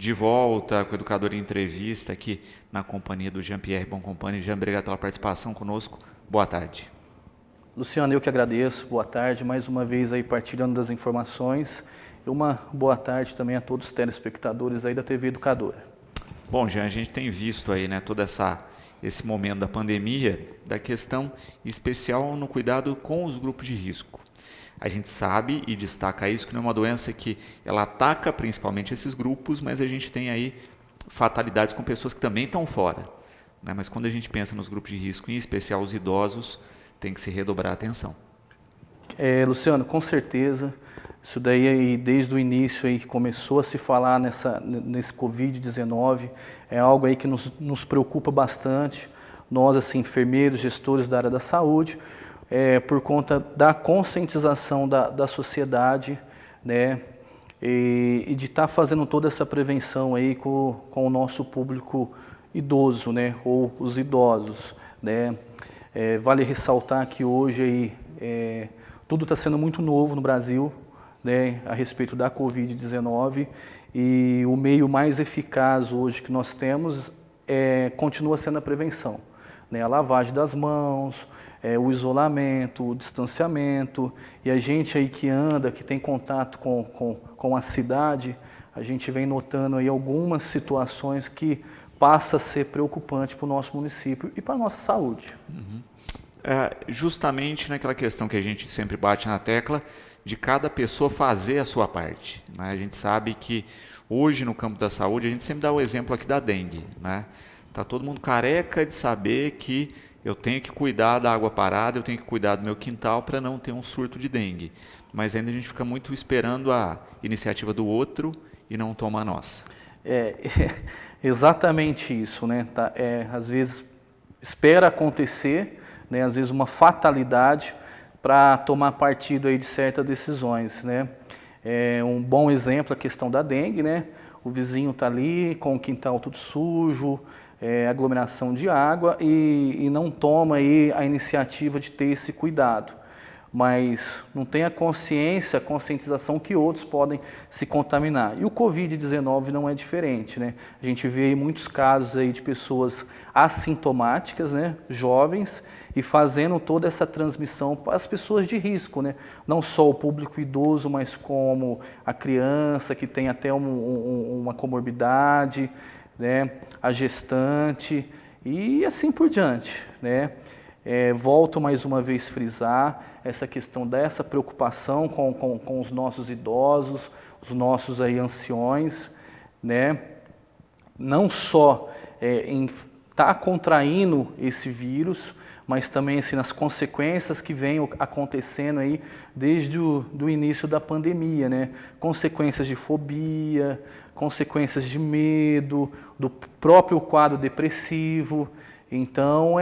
de volta com o Educador em Entrevista aqui na companhia do Jean-Pierre Boncompagni. Jean, obrigado pela participação conosco. Boa tarde. Luciano, eu que agradeço. Boa tarde. Mais uma vez aí partilhando das informações. E uma boa tarde também a todos os telespectadores aí da TV Educadora. Bom, Jean, a gente tem visto aí, né, todo esse momento da pandemia, da questão especial no cuidado com os grupos de risco. A gente sabe e destaca isso que não é uma doença que ela ataca principalmente esses grupos, mas a gente tem aí fatalidades com pessoas que também estão fora, né? Mas quando a gente pensa nos grupos de risco, em especial os idosos, tem que se redobrar a atenção. Luciano, com certeza, isso daí aí, desde o início aí que começou a se falar nesse Covid-19, é algo aí que nos preocupa bastante, nós assim, enfermeiros, gestores da área da saúde, por conta da conscientização da sociedade, né, e de estar fazendo toda essa prevenção aí com o nosso público idoso, né, ou os idosos, né. Vale ressaltar que hoje aí, tudo está sendo muito novo no Brasil, né, a respeito da Covid-19, e o meio mais eficaz hoje que nós temos continua sendo a prevenção, né, a lavagem das mãos, o isolamento, o distanciamento, e a gente aí que anda, que tem contato com a cidade, a gente vem notando aí algumas situações que passa a ser preocupante para o nosso município e para a nossa saúde. Uhum. Justamente naquela questão que a gente sempre bate na tecla, de cada pessoa fazer a sua parte, né? A gente sabe que hoje no campo da saúde, a gente sempre dá o exemplo aqui da dengue, né? Tá todo mundo careca de saber que eu tenho que cuidar da água parada, eu tenho que cuidar do meu quintal para não ter um surto de dengue. Mas ainda a gente fica muito esperando a iniciativa do outro e não toma a nossa. Exatamente isso, né? Às vezes espera acontecer, né? Às vezes uma fatalidade para tomar partido aí de certas decisões, né? Um bom exemplo é a questão da dengue, né? O vizinho está ali com o quintal tudo sujo, aglomeração de água e não toma aí a iniciativa de ter esse cuidado, mas não tem a conscientização que outros podem se contaminar. E o Covid-19 não é diferente, né? A gente vê aí muitos casos aí de pessoas assintomáticas, né, jovens, e fazendo toda essa transmissão para as pessoas de risco, né? Não só o público idoso, mas como a criança que tem até uma comorbidade, né, a gestante e assim por diante, né? Volto mais uma vez a frisar essa questão dessa preocupação com os nossos idosos, os nossos aí anciões, né? Não só em estar contraindo esse vírus, mas também assim, nas consequências que vêm acontecendo aí desde o início da pandemia, né? Consequências de fobia, consequências de medo, do próprio quadro depressivo. Então,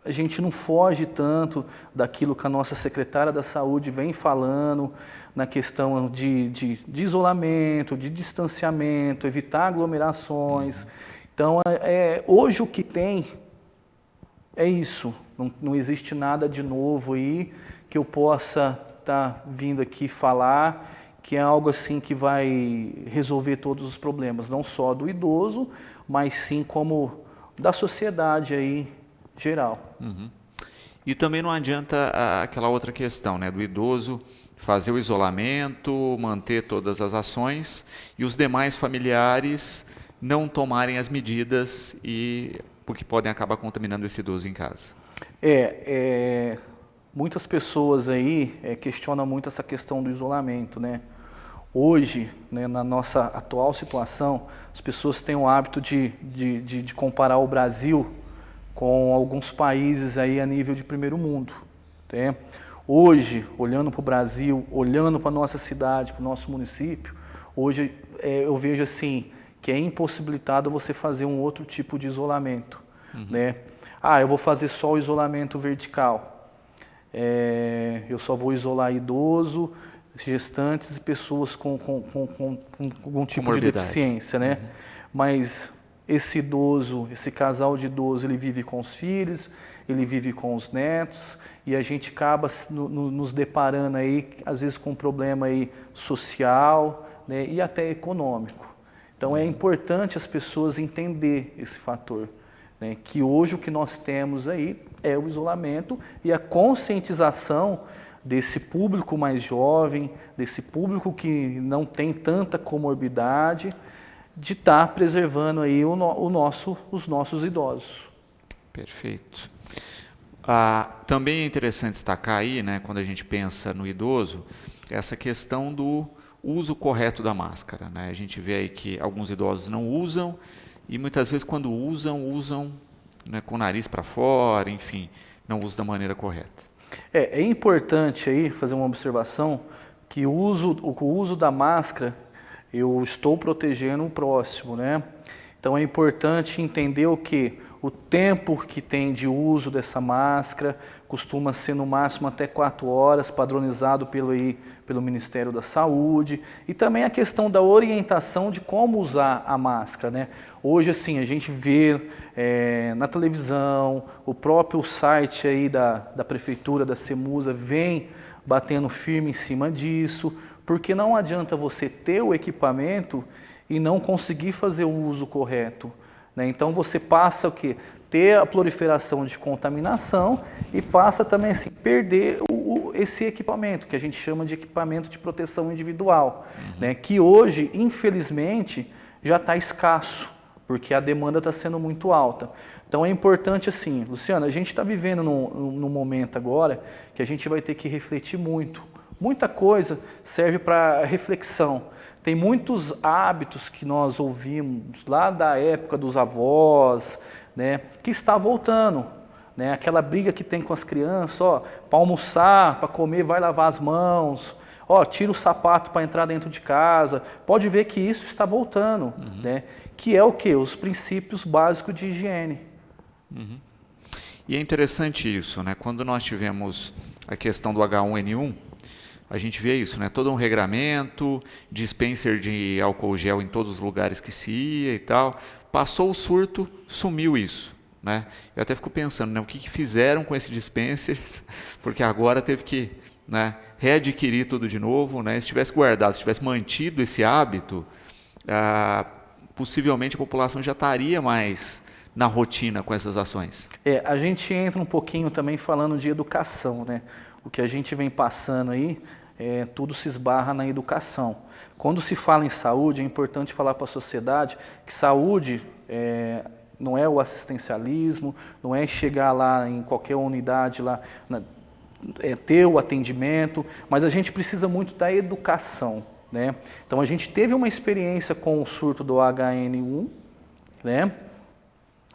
a gente não foge tanto daquilo que a nossa secretária da Saúde vem falando na questão de isolamento, de distanciamento, evitar aglomerações. Então, hoje o que tem é isso. Não existe nada de novo aí que eu possa estar vindo aqui falar que é algo assim que vai resolver todos os problemas, não só do idoso, mas sim como da sociedade aí geral. Uhum. E também não adianta aquela outra questão, né, do idoso fazer o isolamento, manter todas as ações e os demais familiares não tomarem as medidas porque podem acabar contaminando esse idoso em casa. Muitas pessoas aí questionam muito essa questão do isolamento, né? Hoje, né, na nossa atual situação, as pessoas têm o hábito de comparar o Brasil com alguns países aí a nível de primeiro mundo, né? Hoje, olhando para o Brasil, olhando para a nossa cidade, para o nosso município, hoje eu vejo assim que é impossibilitado você fazer um outro tipo de isolamento, né? Eu vou fazer só o isolamento vertical, eu só vou isolar idoso, gestantes e pessoas com algum tipo de deficiência, né? Mas esse idoso, esse casal de idosos, ele vive com os filhos, ele vive com os netos, e a gente acaba nos deparando aí, às vezes, com um problema aí social, né, e até econômico. Então é importante as pessoas entender esse fator, né? Que hoje o que nós temos aí é o isolamento e a conscientização desse público mais jovem, desse público que não tem tanta comorbidade, de estar preservando aí os nossos idosos. Perfeito. Também é interessante destacar aí, né, quando a gente pensa no idoso, essa questão do uso correto da máscara, né? A gente vê aí que alguns idosos não usam e muitas vezes quando usam, né, com o nariz para fora, enfim, não usam da maneira correta. É importante aí fazer uma observação que o uso da máscara, eu estou protegendo o próximo, né? Então é importante entender o que o tempo que tem de uso dessa máscara costuma ser no máximo até 4 horas, padronizado pelo Ministério da Saúde, e também a questão da orientação de como usar a máscara, né? Hoje, assim, a gente vê na televisão, o próprio site aí da Prefeitura, da CEMUSA, vem batendo firme em cima disso, porque não adianta você ter o equipamento e não conseguir fazer o uso correto, né? Então você passa o quê? Ter a proliferação de contaminação e passa também assim, perder esse equipamento, que a gente chama de equipamento de proteção individual, né? Que hoje, infelizmente, já está escasso, porque a demanda está sendo muito alta. Então é importante assim, Luciano, a gente está vivendo num momento agora que a gente vai ter que refletir muito. Muita coisa serve para reflexão. Tem muitos hábitos que nós ouvimos lá da época dos avós, né, que está voltando, né? Aquela briga que tem com as crianças, ó, para almoçar, para comer, vai lavar as mãos, ó, tira o sapato para entrar dentro de casa. Pode ver que isso está voltando, né? Que é o quê? Os princípios básicos de higiene. E é interessante isso, né? Quando nós tivemos a questão do H1N1, a gente vê isso, né? Todo um regramento, dispenser de álcool gel em todos os lugares que se ia e tal. Passou o surto, sumiu isso, né? Eu até fico pensando, né? O que fizeram com esses dispensers? Porque agora teve que, né, readquirir tudo de novo, né? Se tivesse guardado, se tivesse mantido esse hábito, possivelmente a população já estaria mais na rotina com essas ações. A gente entra um pouquinho também falando de educação, né? O que a gente vem passando aí, tudo se esbarra na educação. Quando se fala em saúde, é importante falar para a sociedade que saúde não é o assistencialismo, não é chegar lá em qualquer unidade, lá, ter o atendimento, mas a gente precisa muito da educação, né? Então a gente teve uma experiência com o surto do HN1, né?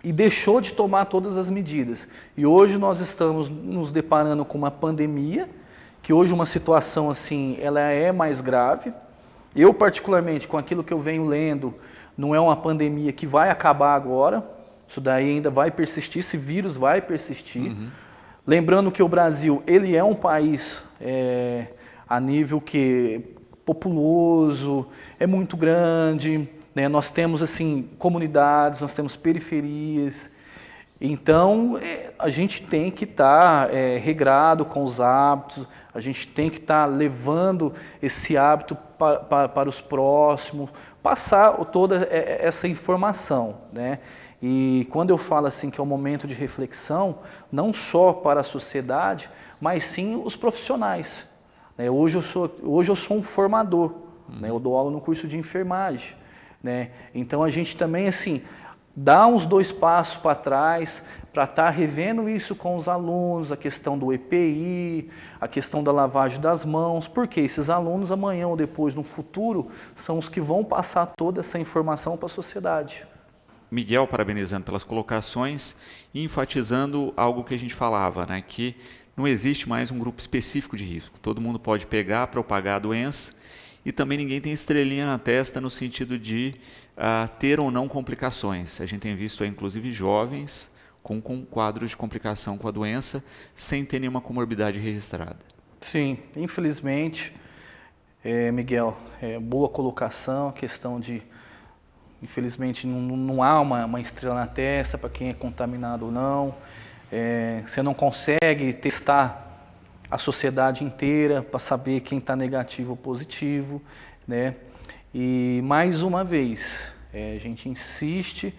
E deixou de tomar todas as medidas. E hoje nós estamos nos deparando com uma pandemia, que hoje uma situação assim, ela é mais grave. Eu particularmente, com aquilo que eu venho lendo, não é uma pandemia que vai acabar agora, isso daí ainda vai persistir, esse vírus vai persistir. Lembrando que o Brasil, ele é um país a nível que populoso, é muito grande, né? Nós temos assim comunidades, nós temos periferias, então a gente tem que estar regrado com os hábitos, a gente tem que estar levando esse hábito para os próximos, passar toda essa informação, né? E quando eu falo assim que é um momento de reflexão, não só para a sociedade, mas sim os profissionais, né? Hoje eu sou um formador, né? Eu dou aula no curso de enfermagem, né? Então a gente também assim dá uns 2 passos para trás para estar revendo isso com os alunos, a questão do EPI, a questão da lavagem das mãos, porque esses alunos amanhã ou depois no futuro são os que vão passar toda essa informação para a sociedade. Miguel, parabenizando pelas colocações e enfatizando algo que a gente falava, né, que não existe mais um grupo específico de risco. Todo mundo pode pegar, propagar a doença e também ninguém tem estrelinha na testa no sentido de ter ou não complicações. A gente tem visto, inclusive, jovens com quadros de complicação com a doença sem ter nenhuma comorbidade registrada. Sim, infelizmente, Miguel, boa colocação, questão de... Infelizmente não há uma estrela na testa para quem é contaminado ou não. Você não consegue testar a sociedade inteira para saber quem está negativo ou positivo, né? E mais uma vez, a gente insiste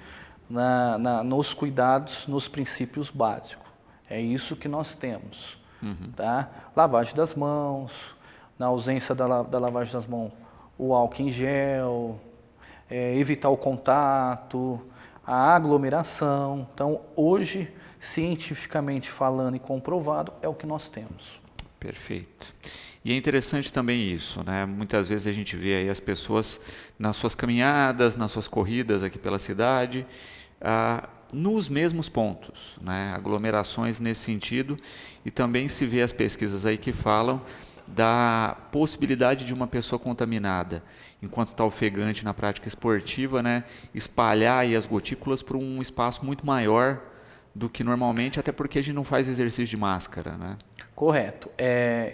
nos cuidados, nos princípios básicos. É isso que nós temos. Tá? Lavagem das mãos, na ausência da lavagem das mãos, o álcool em gel, evitar o contato, a aglomeração. Então, hoje, cientificamente falando e comprovado, é o que nós temos. Perfeito. E é interessante também isso, né? Muitas vezes a gente vê aí as pessoas nas suas caminhadas, nas suas corridas aqui pela cidade, nos mesmos pontos, né? Aglomerações nesse sentido, e também se vê as pesquisas aí que falam da possibilidade de uma pessoa contaminada, enquanto está ofegante na prática esportiva, né? Espalhar aí as gotículas por um espaço muito maior do que normalmente, até porque a gente não faz exercício de máscara, né? Correto.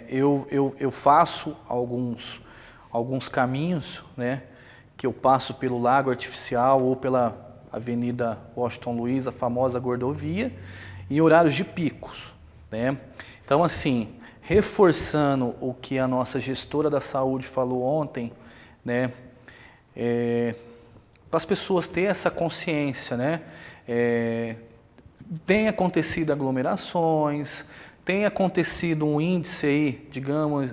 Eu faço alguns caminhos, né, que eu passo pelo Lago Artificial ou pela Avenida Washington Luiz, a famosa Gordovia, em horários de picos, né? Então, assim, reforçando o que a nossa gestora da saúde falou ontem, né, para as pessoas terem essa consciência, né, tem acontecido aglomerações, tem acontecido um índice aí,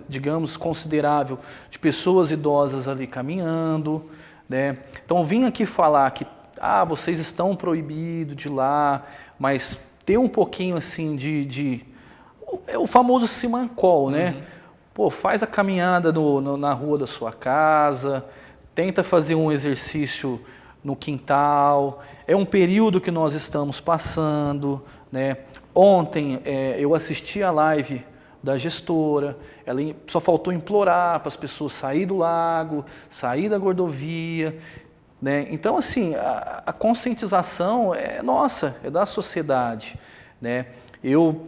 digamos considerável, de pessoas idosas ali caminhando, né? Então, vim aqui falar que vocês estão proibidos de ir lá, mas ter um pouquinho assim é o famoso simancol, né? Pô, faz a caminhada na rua da sua casa, tenta fazer um exercício no quintal. É um período que nós estamos passando, né? Ontem eu assisti a live da gestora, ela só faltou implorar para as pessoas sair do lago, sair da Gordovia, né? Então, assim, a conscientização é nossa, é da sociedade, né? Eu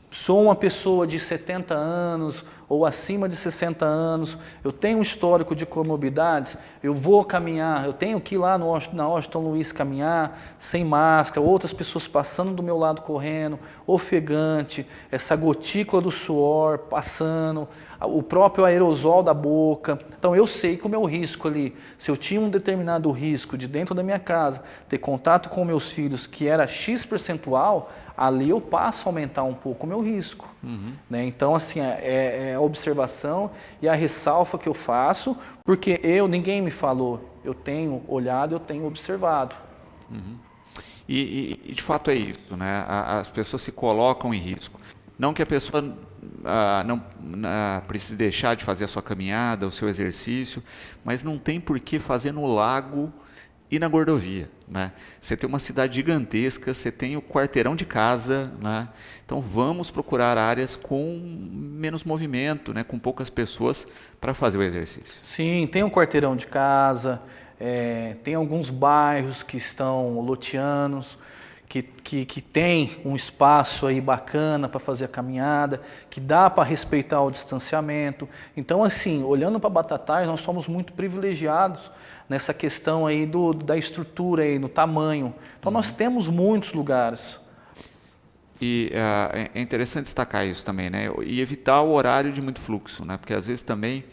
sou uma pessoa de 70 anos ou acima de 60 anos, eu tenho um histórico de comorbidades, eu vou caminhar, eu tenho que ir lá na Washington Luiz caminhar sem máscara, outras pessoas passando do meu lado correndo, ofegante, essa gotícula do suor passando, o próprio aerosol da boca. Então eu sei que o meu risco ali, se eu tinha um determinado risco de dentro da minha casa, ter contato com meus filhos que era X percentual, ali eu passo a aumentar um pouco o meu risco. Né? Então, assim, é a observação e a ressalva que eu faço, porque ninguém me falou, eu tenho olhado, eu tenho observado. E de fato é isso, né? As pessoas se colocam em risco. Não que a pessoa não precise deixar de fazer a sua caminhada, o seu exercício, mas não tem por que fazer no lago e na Gordovia, né? Você tem uma cidade gigantesca, você tem o quarteirão de casa, né? Então vamos procurar áreas com menos movimento, né? Com poucas pessoas para fazer o exercício. Sim, tem um quarteirão de casa, tem alguns bairros que estão loteanos, que tem um espaço aí bacana para fazer a caminhada, que dá para respeitar o distanciamento. Então, assim, olhando para Batatais, nós somos muito privilegiados nessa questão aí da estrutura aí, no tamanho. Então, nós temos muitos lugares. E é interessante destacar isso também, né? E evitar o horário de muito fluxo, né? Porque às vezes também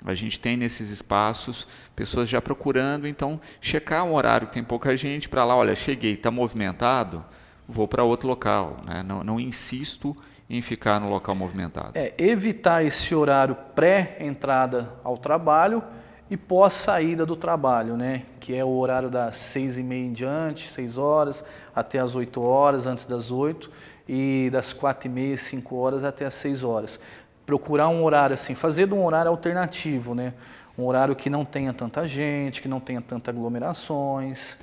a gente tem nesses espaços pessoas já procurando, então checar um horário que tem pouca gente para lá, olha, cheguei, está movimentado, vou para outro local, né? Não insisto em ficar no local movimentado. Evitar esse horário pré-entrada ao trabalho e pós-saída do trabalho, né? Que é o horário das 6h30 em diante, 6 horas, até as 8 horas, antes das 8, e das 4h30, 5 horas até as 6 horas. Procurar um horário assim, fazer de um horário alternativo, né? Um horário que não tenha tanta gente, que não tenha tantas aglomerações,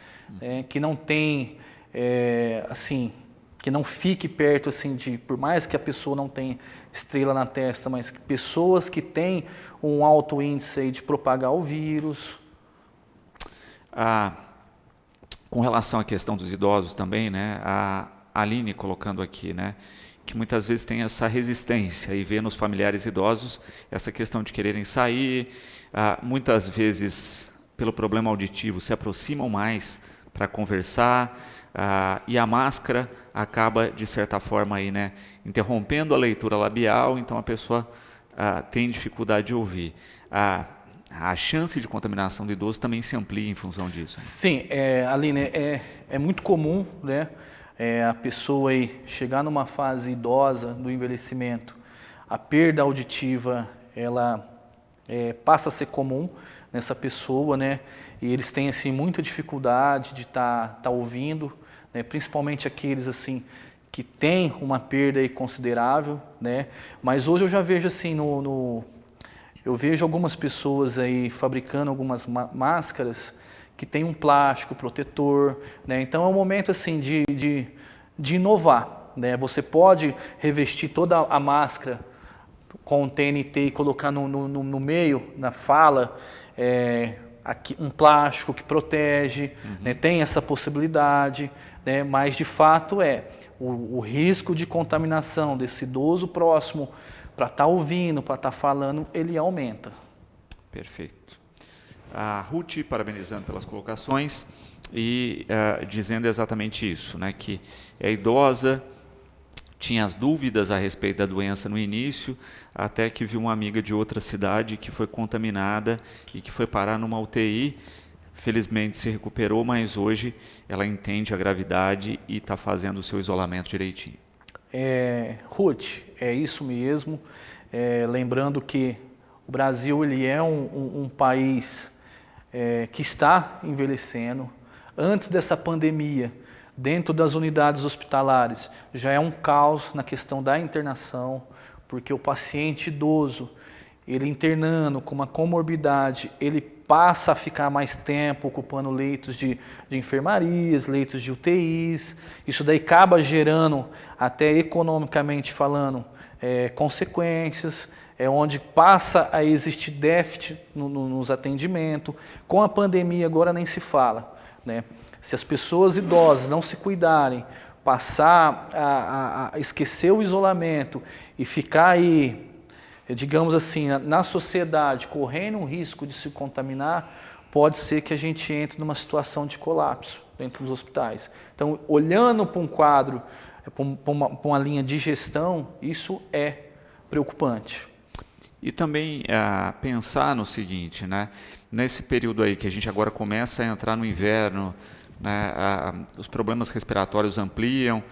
que não tem, assim, que não fique perto assim por mais que a pessoa não tenha estrela na testa, mas pessoas que têm um alto índice aí de propagar o vírus. Com relação à questão dos idosos também, né? A Aline colocando aqui, né? Que muitas vezes tem essa resistência e vê nos familiares idosos essa questão de quererem sair, muitas vezes pelo problema auditivo se aproximam mais para conversar, e a máscara acaba de certa forma aí, né, interrompendo a leitura labial, então a pessoa tem dificuldade de ouvir. a chance de contaminação do idoso também se amplia em função disso. Sim, Aline, é muito comum, né, a pessoa aí chegar numa fase idosa do envelhecimento, a perda auditiva, ela passa a ser comum nessa pessoa, né, e eles têm assim muita dificuldade de tá ouvindo, né, principalmente aqueles assim que têm uma perda aí considerável, né, mas hoje eu já vejo assim eu vejo algumas pessoas aí fabricando algumas máscaras que tem um plástico protetor, né? Então é um momento assim de inovar, né? Você pode revestir toda a máscara com TNT e colocar no meio, na fala, aqui, um plástico que protege, né? Tem essa possibilidade, né? Mas de fato o risco de contaminação desse idoso próximo para estar ouvindo, para estar falando, ele aumenta. Perfeito. A Ruth parabenizando pelas colocações e dizendo exatamente isso, né, que é idosa, tinha as dúvidas a respeito da doença no início, até que viu uma amiga de outra cidade que foi contaminada e que foi parar numa UTI, felizmente se recuperou, mas hoje ela entende a gravidade e está fazendo o seu isolamento direitinho. Ruth, é isso mesmo. Lembrando que o Brasil ele é um país que está envelhecendo. Antes dessa pandemia, dentro das unidades hospitalares, já é um caos na questão da internação, porque o paciente idoso, ele internando com uma comorbidade, ele passa a ficar mais tempo ocupando leitos de enfermarias, leitos de UTIs. Isso daí acaba gerando, até economicamente falando, consequências, onde passa a existir déficit nos atendimentos. Com a pandemia agora nem se fala, né? Se as pessoas idosas não se cuidarem, passar a esquecer o isolamento e ficar aí, digamos assim, na sociedade, correndo um risco de se contaminar, pode ser que a gente entre numa situação de colapso dentro dos hospitais. Então, olhando para um quadro, para uma linha de gestão, isso é preocupante. E também pensar no seguinte, né? Nesse período aí que a gente agora começa a entrar no inverno, né, os problemas respiratórios ampliam.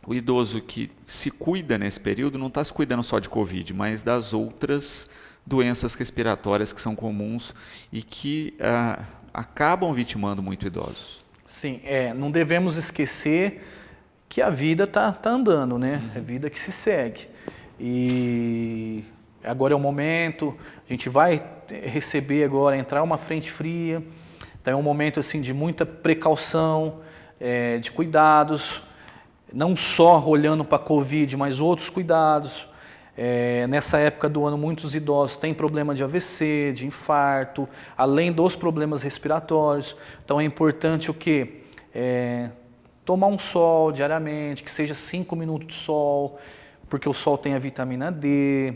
O idoso que se cuida nesse período não está se cuidando só de Covid, mas das outras doenças respiratórias que são comuns e que acabam vitimando muito idosos. Sim, não devemos esquecer que a vida está andando, né? É vida que se segue. E agora é o momento, a gente vai receber agora, entrar uma frente fria, então é um momento assim, de muita precaução, de cuidados, não só olhando para a Covid, mas outros cuidados. Nessa época do ano, muitos idosos têm problema de AVC, de infarto, além dos problemas respiratórios. Então é importante o quê? Tomar um sol diariamente, que seja 5 minutos de sol, porque o sol tem a vitamina D,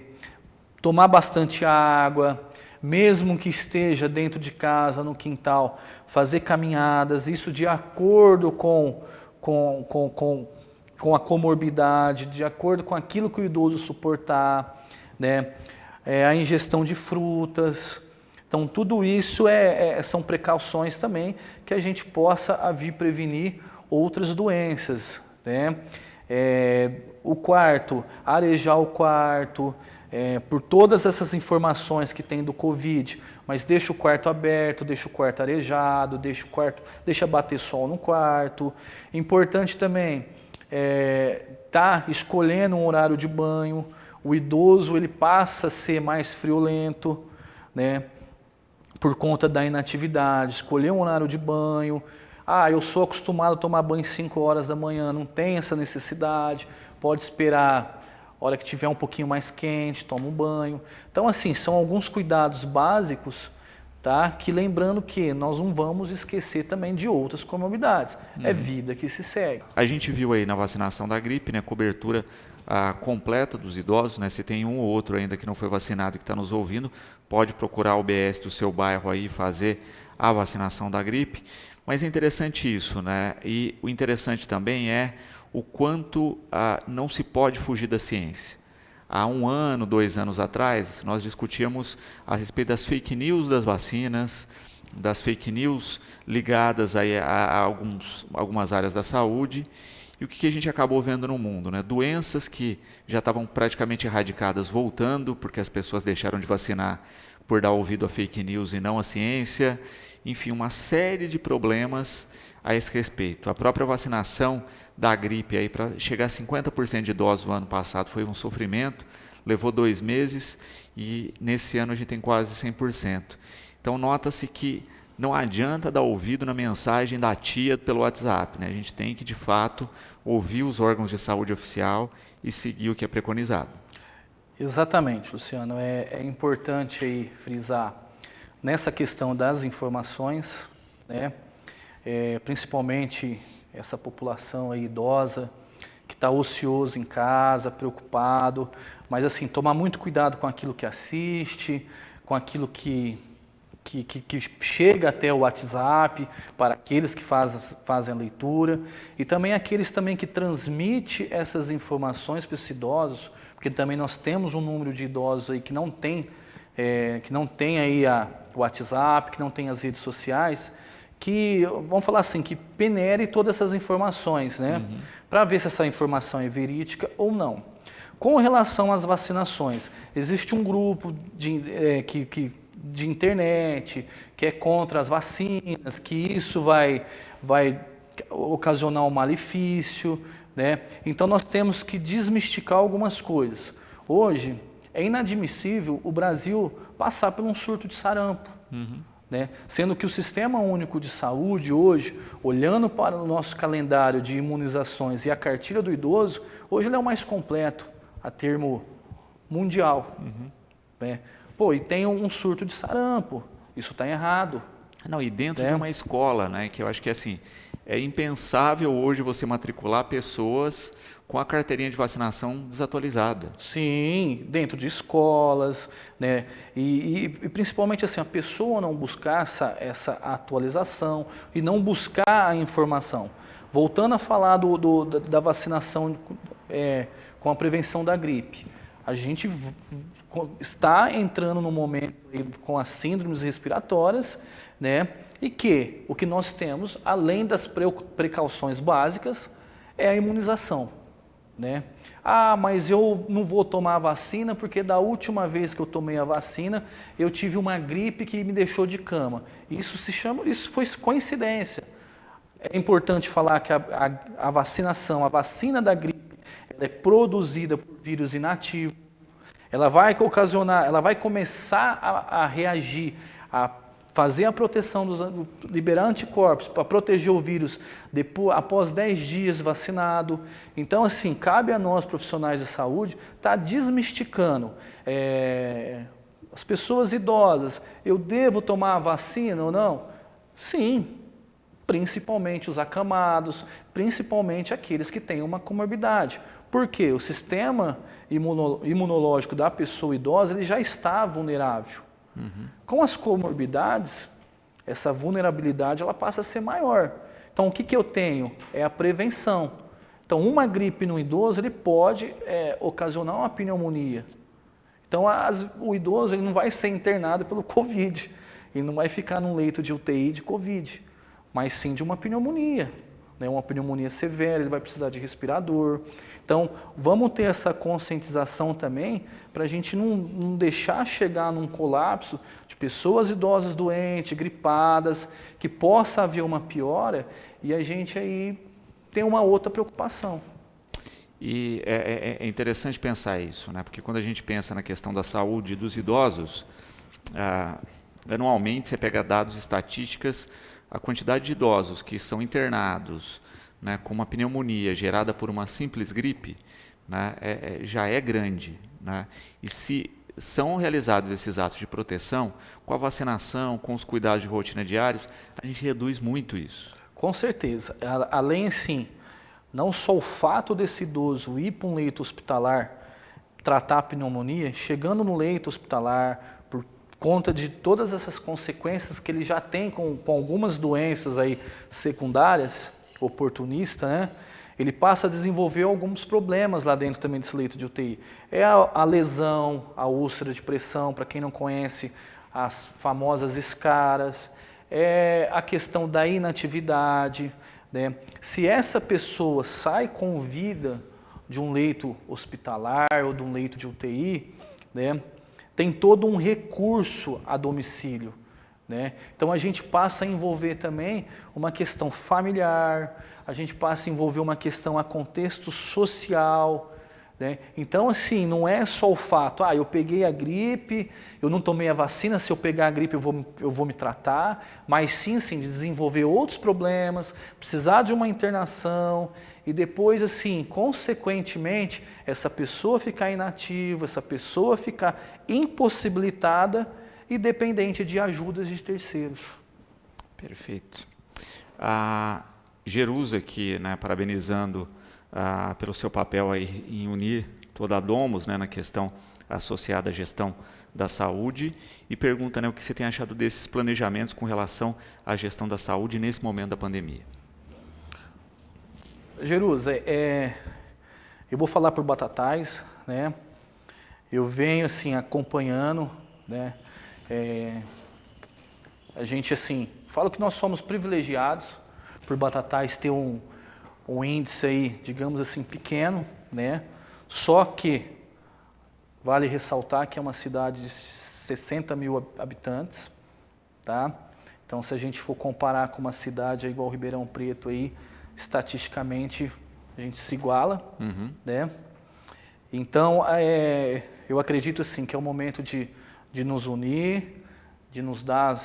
tomar bastante água, mesmo que esteja dentro de casa, no quintal, fazer caminhadas, isso de acordo com a comorbidade, de acordo com aquilo que o idoso suportar, né? A ingestão de frutas. Então, tudo isso são precauções também que a gente possa vir prevenir outras doenças, né? O quarto, arejar o quarto, por todas essas informações que tem do Covid, mas deixa o quarto aberto, deixa o quarto arejado, deixa bater sol no quarto. Importante também tá escolhendo um horário de banho. O idoso ele passa a ser mais friolento, né? Por conta da inatividade, escolher um horário de banho. Eu sou acostumado a tomar banho 5 horas da manhã, não tem essa necessidade, pode esperar a hora que tiver um pouquinho mais quente, toma um banho. Então, assim, são alguns cuidados básicos, tá? Que lembrando que nós não vamos esquecer também de outras comorbidades. É vida que se segue. A gente viu aí na vacinação da gripe, né, cobertura completa dos idosos, né? Se tem um ou outro ainda que não foi vacinado e que está nos ouvindo, pode procurar o UBS do seu bairro aí e fazer a vacinação da gripe. Mas é interessante isso, né? E o interessante também é o quanto não se pode fugir da ciência. há 1 ano, 2 anos atrás, nós discutíamos a respeito das fake news das vacinas, das fake news ligadas aí a algumas áreas da saúde. E o que a gente acabou vendo no mundo, né? Doenças que já estavam praticamente erradicadas voltando, porque as pessoas deixaram de vacinar por dar ouvido a fake news e não à ciência. Enfim, uma série de problemas a esse respeito. A própria vacinação da gripe aí para chegar a 50% de doses no ano passado foi um sofrimento, levou 2 meses e nesse ano a gente tem quase 100%. Então nota-se que não adianta dar ouvido na mensagem da tia pelo WhatsApp, né? A gente tem que, de fato, ouvir os órgãos de saúde oficial e seguir o que é preconizado. Exatamente, Luciano. É importante aí frisar nessa questão das informações, né? Principalmente essa população aí idosa que está ocioso em casa, preocupado, mas assim, tomar muito cuidado com aquilo que assiste, com aquilo que chega até o WhatsApp, para aqueles que fazem a leitura, e também aqueles também que transmitem essas informações para esses idosos, porque também nós temos um número de idosos aí que não tem aí o WhatsApp, que não tem as redes sociais, que, vamos falar assim, que penere todas essas informações, né? Para ver se essa informação é verídica ou não. Com relação às vacinações, existe um grupo de internet que é contra as vacinas, que isso vai ocasionar um malefício, né? Então nós temos que desmistificar algumas coisas. Hoje é inadmissível o Brasil passar por um surto de sarampo, né? Sendo que o Sistema Único de Saúde hoje, olhando para o nosso calendário de imunizações e a cartilha do idoso, hoje ele é o mais completo, a termo mundial, né? Pô, e tem um surto de sarampo, isso está errado. Não, e dentro de uma escola, né, que eu acho que assim, é impensável hoje você matricular pessoas com a carteirinha de vacinação desatualizada. Sim, dentro de escolas, né? E principalmente assim, a pessoa não buscar essa atualização e não buscar a informação. Voltando a falar da vacinação com a prevenção da gripe. A gente está entrando no momento com as síndromes respiratórias, né? E o que nós temos, além das precauções básicas, é a imunização, né? Ah, mas eu não vou tomar a vacina porque da última vez que eu tomei a vacina, eu tive uma gripe que me deixou de cama. Isso foi coincidência. É importante falar que a vacinação, a vacina da gripe, ela é produzida por vírus inativo. Ela vai começar a reagir, a fazer a proteção, liberar anticorpos para proteger o vírus após 10 dias vacinado. Então, assim, cabe a nós, profissionais de saúde, estar desmistificando as pessoas idosas. Eu devo tomar a vacina ou não? Sim, principalmente os acamados, principalmente aqueles que têm uma comorbidade. Por quê? O sistema imunológico da pessoa idosa ele já está vulnerável. Com as comorbidades, essa vulnerabilidade ela passa a ser maior. Então, o que eu tenho? É a prevenção. Então, uma gripe no idoso ele pode ocasionar uma pneumonia. Então, o idoso ele não vai ser internado pelo Covid. Ele não vai ficar num leito de UTI de Covid, mas sim de uma pneumonia. Uma pneumonia severa, ele vai precisar de respirador. Então, vamos ter essa conscientização também para a gente não deixar chegar num colapso de pessoas idosas doentes, gripadas, que possa haver uma piora e a gente aí tem uma outra preocupação. E é interessante pensar isso, né? Porque quando a gente pensa na questão da saúde dos idosos, anualmente você pega dados estatísticas, a quantidade de idosos que são internados, né, com uma pneumonia gerada por uma simples gripe, né, já é grande, né? E se são realizados esses atos de proteção, com a vacinação, com os cuidados de rotina diários, a gente reduz muito isso. Com certeza. Além, sim, não só o fato desse idoso ir para um leito hospitalar, tratar a pneumonia, chegando no leito hospitalar, por conta de todas essas consequências que ele já tem com algumas doenças aí secundárias, oportunista, né? ele passa a desenvolver alguns problemas lá dentro também desse leito de UTI. É a lesão, a úlcera de pressão, para quem não conhece, as famosas escaras, é a questão da inatividade, né? Se essa pessoa sai com vida de um leito hospitalar ou de um leito de UTI, né, tem todo um recurso a domicílio, né? Então a gente passa a envolver também uma questão familiar, a gente passa a envolver uma questão a contexto social, né? Então, assim, não é só o fato, eu peguei a gripe, eu não tomei a vacina, se eu pegar a gripe eu vou me tratar, mas sim, de desenvolver outros problemas, precisar de uma internação e depois, assim, consequentemente, essa pessoa ficar inativa, essa pessoa ficar impossibilitada e dependente de ajudas de terceiros. Perfeito. A Jerusa aqui, né, parabenizando pelo seu papel aí em unir toda a Domus, né, na questão associada à gestão da saúde, e pergunta, né, o que você tem achado desses planejamentos com relação à gestão da saúde nesse momento da pandemia. Jerusa, eu vou falar por Batatais, né? Eu venho assim acompanhando, né? A gente assim, falo que nós somos privilegiados por Batatais ter um índice aí, digamos assim, pequeno, né? Só que vale ressaltar que é uma cidade de 60 mil habitantes, tá? Então, se a gente for comparar com uma cidade igual Ribeirão Preto aí, estatisticamente a gente se iguala, né? Então, eu acredito assim que é o momento de nos unir, de nos dar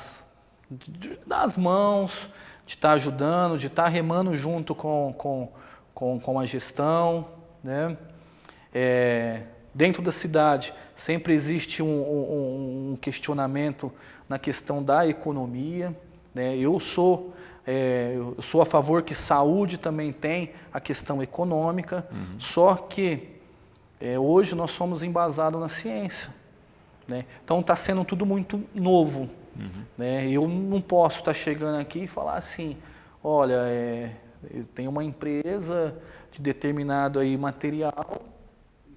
as mãos, de estar ajudando, de estar remando junto com a gestão, né? Dentro da cidade sempre existe um questionamento na questão da economia, né? Eu sou a favor que saúde também tem a questão econômica, só que hoje nós somos embasados na ciência, né? Então está sendo tudo muito novo. Né? Eu não posso estar chegando aqui e falar assim, olha, tem uma empresa de determinado aí material,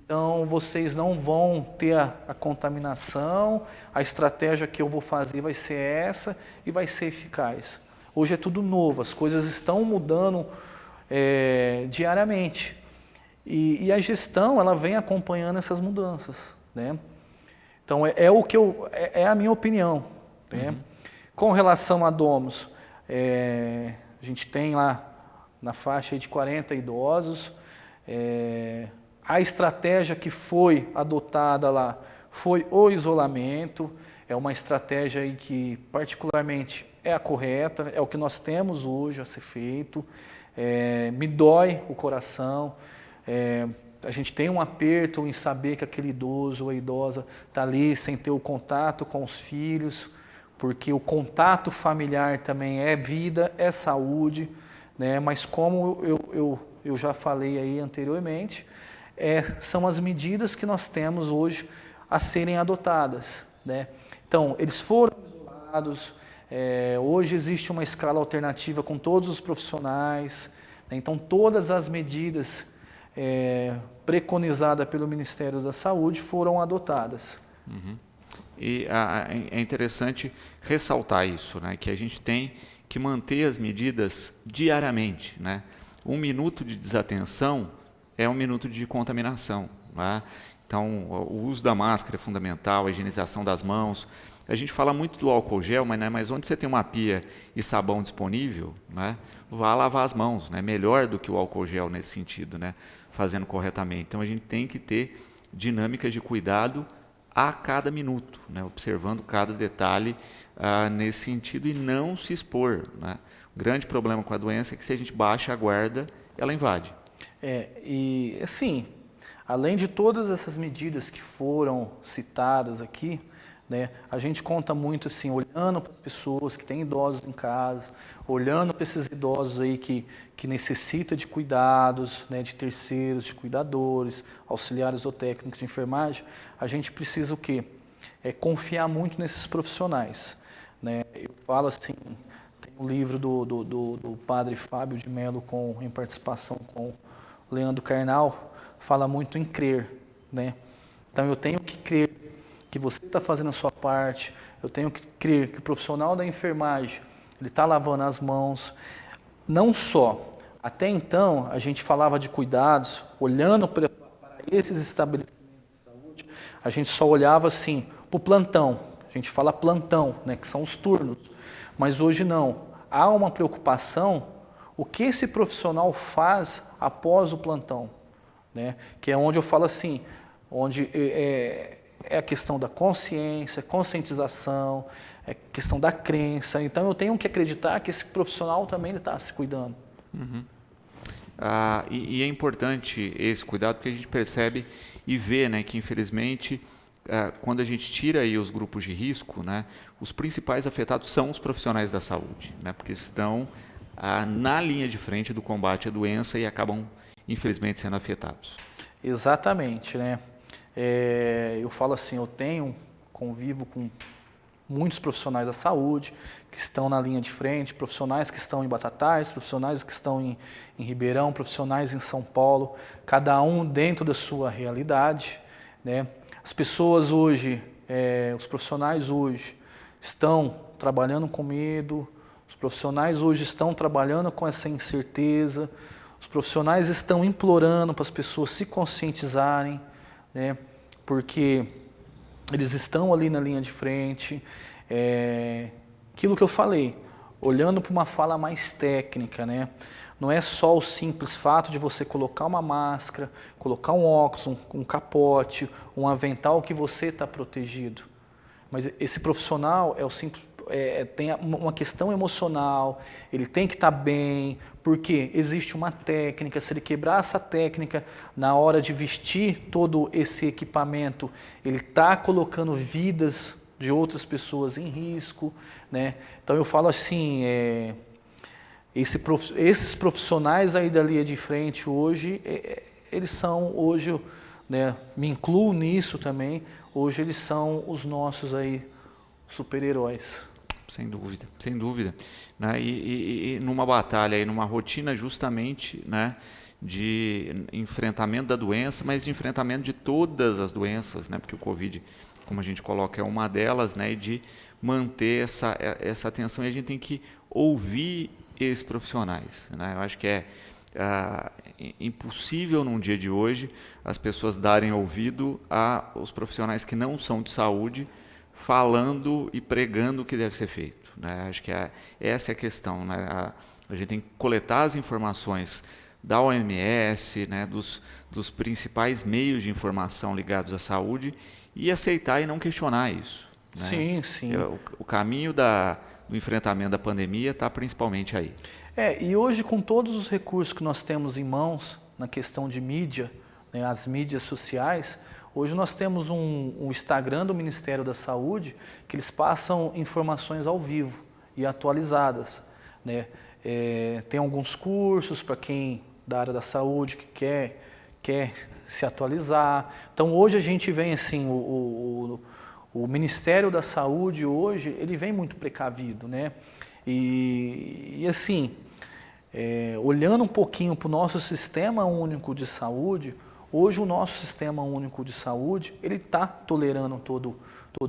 então vocês não vão ter a contaminação, a estratégia que eu vou fazer vai ser essa e vai ser eficaz. Hoje é tudo novo, as coisas estão mudando diariamente e a gestão ela vem acompanhando essas mudanças, né? Então é a minha opinião. Né? Com relação a Domus, a gente tem lá na faixa de 40 idosos, a estratégia que foi adotada lá foi o isolamento, é uma estratégia aí que particularmente é a correta, é o que nós temos hoje a ser feito, me dói o coração, a gente tem um aperto em saber que aquele idoso ou a idosa está ali sem ter o contato com os filhos, porque o contato familiar também é vida, é saúde, né? Mas como eu já falei aí anteriormente, são as medidas que nós temos hoje a serem adotadas, né? Então, eles foram isolados, hoje existe uma escala alternativa com todos os profissionais, né? Então todas as medidas preconizadas pelo Ministério da Saúde foram adotadas. E é interessante ressaltar isso, né? Que a gente tem que manter as medidas diariamente, né? 1 minuto de desatenção é 1 minuto de contaminação, né? Então, o uso da máscara é fundamental, a higienização das mãos. A gente fala muito do álcool gel, mas onde você tem uma pia e sabão disponível, né? Vá lavar as mãos, né? Melhor do que o álcool gel nesse sentido, né? Fazendo corretamente. Então, a gente tem que ter dinâmicas de cuidado a cada minuto, né? Observando cada detalhe nesse sentido e não se expor, né? O grande problema com a doença é que se a gente baixa a guarda, ela invade. E assim, além de todas essas medidas que foram citadas aqui, né, a gente conta muito assim, olhando para as pessoas que têm idosos em casa, olhando para esses idosos aí que necessitam de cuidados, né, de terceiros, de cuidadores, auxiliares ou técnicos de enfermagem, a gente precisa o quê? Confiar muito nesses profissionais. Né? Eu falo assim, tem o livro do padre Fábio de Mello, em participação com Leandro Carnal, fala muito em crer, né? Então eu tenho que crer que você está fazendo a sua parte, eu tenho que crer que o profissional da enfermagem ele está lavando as mãos. Não só, até então a gente falava de cuidados, olhando para esses estabelecimentos de saúde, a gente só olhava assim para o plantão, a gente fala plantão, né, que são os turnos, mas hoje não, há uma preocupação, o que esse profissional faz após o plantão, né, que é onde eu falo assim, onde é a questão da consciência, conscientização, é questão da crença. Então eu tenho que acreditar que esse profissional também está se cuidando. Uhum. E é importante esse cuidado porque a gente percebe e vê, né, que infelizmente quando a gente tira aí os grupos de risco, né, os principais afetados são os profissionais da saúde, né, porque estão na linha de frente do combate à doença e acabam infelizmente sendo afetados. Exatamente, né? Eu falo assim, convivo com muitos profissionais da saúde que estão na linha de frente, profissionais que estão em Batatais, profissionais que estão em Ribeirão, profissionais em São Paulo, cada um dentro da sua realidade, né? As pessoas hoje, os profissionais hoje estão trabalhando com medo, os profissionais hoje estão trabalhando com essa incerteza, os profissionais estão implorando para as pessoas se conscientizarem, né? Porque eles estão ali na linha de frente. Aquilo que eu falei, olhando para uma fala mais técnica, né? Não é só o simples fato de você colocar uma máscara, colocar um óculos, um capote, um avental que você está protegido. Mas esse profissional tem uma questão emocional, ele tem que estar bem, porque existe uma técnica, se ele quebrar essa técnica na hora de vestir todo esse equipamento, ele está colocando vidas de outras pessoas em risco, né? Então eu falo assim, esses profissionais aí da linha de frente hoje, eles são hoje, né, me incluo nisso também, hoje eles são os nossos aí super-heróis. Sem dúvida, sem dúvida. Né? E numa batalha, e numa rotina justamente, né, de enfrentamento da doença, mas de enfrentamento de todas as doenças, né, porque o Covid, como a gente coloca, é uma delas, né, e de manter essa atenção. E a gente tem que ouvir esses profissionais. Né? Eu acho que é impossível num dia de hoje as pessoas darem ouvido aos profissionais que não são de saúde, falando e pregando o que deve ser feito. Né? Acho que essa é a questão. Né? A gente tem que coletar as informações da OMS, né, dos principais meios de informação ligados à saúde e aceitar e não questionar isso. Né? Sim, sim. O caminho do enfrentamento da pandemia está principalmente aí. E hoje, com todos os recursos que nós temos em mãos, na questão de mídia, né, as mídias sociais, hoje nós temos um Instagram do Ministério da Saúde que eles passam informações ao vivo e atualizadas. Né? Tem alguns cursos para quem da área da saúde que quer se atualizar. Então hoje a gente vem assim, o Ministério da Saúde hoje, ele vem muito precavido, né? E assim, olhando um pouquinho para o nosso Sistema Único de Saúde, hoje o nosso Sistema Único de Saúde, ele está tolerando todo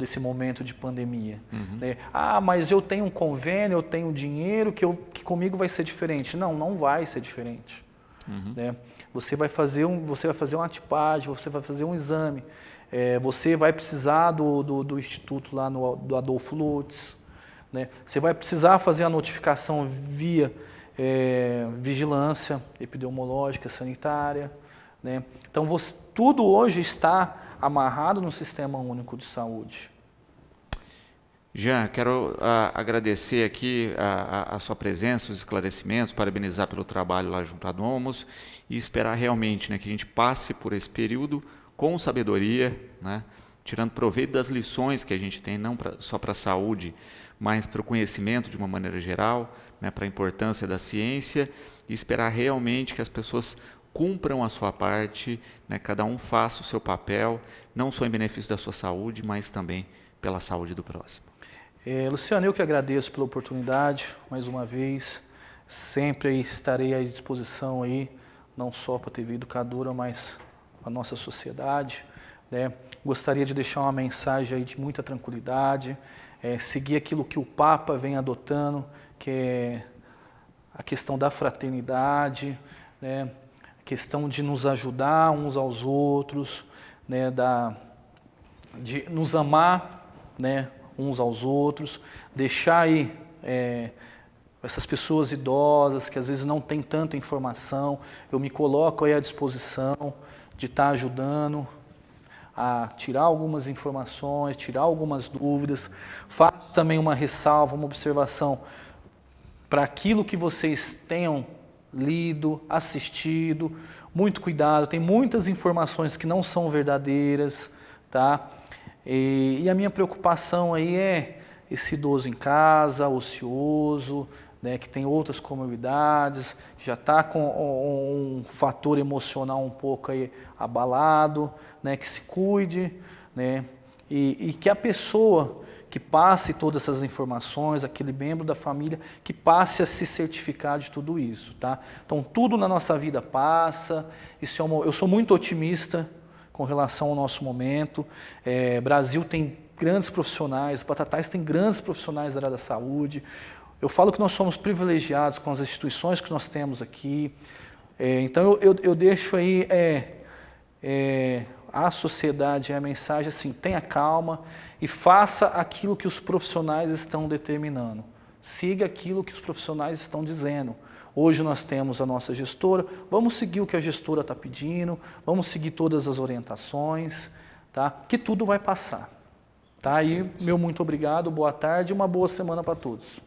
esse momento de pandemia. Uhum. Né? Mas eu tenho um convênio, eu tenho dinheiro, que comigo vai ser diferente. Não vai ser diferente. Uhum. Né? Você vai fazer uma tipagem, você vai fazer um exame, você vai precisar do instituto lá do Adolfo Lutz, né? Você vai precisar fazer a notificação via vigilância epidemiológica sanitária. Né? Então, tudo hoje está amarrado no Sistema Único de Saúde. Jean, quero agradecer aqui a sua presença, os esclarecimentos, parabenizar pelo trabalho lá junto à Domus e esperar realmente, né, que a gente passe por esse período com sabedoria, né, tirando proveito das lições que a gente tem, não só para a saúde, mas para o conhecimento de uma maneira geral, né, para a importância da ciência e esperar realmente que as pessoas cumpram a sua parte, né, cada um faça o seu papel, não só em benefício da sua saúde, mas também pela saúde do próximo. Luciano, eu que agradeço pela oportunidade, mais uma vez. Sempre estarei à disposição aí, não só para a TV Educadora, mas para a nossa sociedade, né? Gostaria de deixar uma mensagem aí de muita tranquilidade, seguir aquilo que o Papa vem adotando, que é a questão da fraternidade, né? A questão de nos ajudar uns aos outros, né? De nos amar, né? Uns aos outros, deixar aí essas pessoas idosas que às vezes não têm tanta informação, eu me coloco aí à disposição de estar ajudando a tirar algumas informações, tirar algumas dúvidas. Faço também uma ressalva, uma observação para aquilo que vocês tenham lido, assistido. Muito cuidado, tem muitas informações que não são verdadeiras, tá? E a minha preocupação aí é esse idoso em casa, ocioso, né, que tem outras comorbidades, que já está com um fator emocional um pouco aí abalado, né, que se cuide, né, e que a pessoa que passe todas essas informações, aquele membro da família, que passe a se certificar de tudo isso, tá? Então, tudo na nossa vida passa, eu sou muito otimista com relação ao nosso momento. Brasil tem grandes profissionais, Batatais tem grandes profissionais da área da saúde. Eu falo que nós somos privilegiados com as instituições que nós temos aqui. Então eu deixo aí à sociedade a mensagem assim: tenha calma e faça aquilo que os profissionais estão determinando. Siga aquilo que os profissionais estão dizendo. Hoje nós temos a nossa gestora, vamos seguir o que a gestora está pedindo, vamos seguir todas as orientações, tá? Que tudo vai passar. Tá? E meu muito obrigado, boa tarde e uma boa semana para todos.